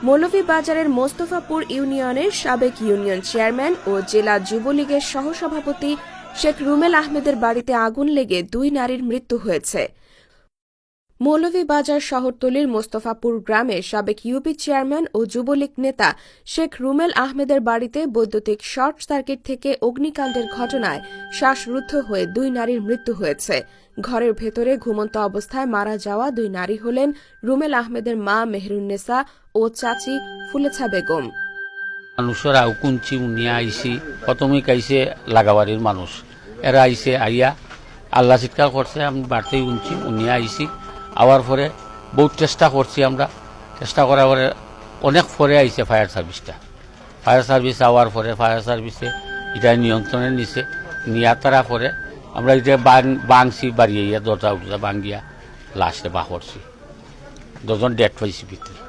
মৌলভীবাজারের মোস্তফাপুর ইউনিয়নের সাবেক ইউনিয়ন চেয়ারম্যান ও জেলা যুবলীগের সহসভাপতি শেখ রুমেল আহমেদের বাড়িতে আগুন লেগে 2 নারীর মৃত্যু হয়েছে। মৌলভীবাজার শহরতলির মোস্তফাপুর গ্রামে সাবেক ইউপি চেয়ারম্যান ও যুবলীগ নেতা শেখ রুমেল আহমেদের বাড়িতে বৈদ্যুতিক শর্ট সার্কিট থেকে অগ্নিকাণ্ডের ঘটনায় শ্বাসরুদ্ধ হয়ে 2 নারীর মৃত্যু হয়েছে। ঘরের ভেতরে ঘুমন্ত অবস্থায় মারা যাওয়া 2 নারী হলেন রুমেল আহমেদের মা মেহরুন্নেসা ও চাচি ফুলেছা বেগম। মানুষেরা কুঞ্চি উনিয়া আইসি প্রথমে কাইছে লাগাবাড়ির মানুষ, এরা আইসে আইয়া আল্লাহ চিৎকার করছে, আমি বাড়তেই উনিয়া আইসি। আওয়ার পরে বহুত চেষ্টা করছি, আমরা চেষ্টা করার পরে অনেক পরে আইসে ফায়ার সার্ভিস আওয়ার পরে ফায়ার সার্ভিসে এটা নিয়ন্ত্রণে নিছে, নিয়া তারা পরে আমরা এটা বাংছি বাড়িয়ে দরজা উঠা বাঙ্গিয়া লাশে বা করছি, 2জন ডেড পাইছি ভিতরে।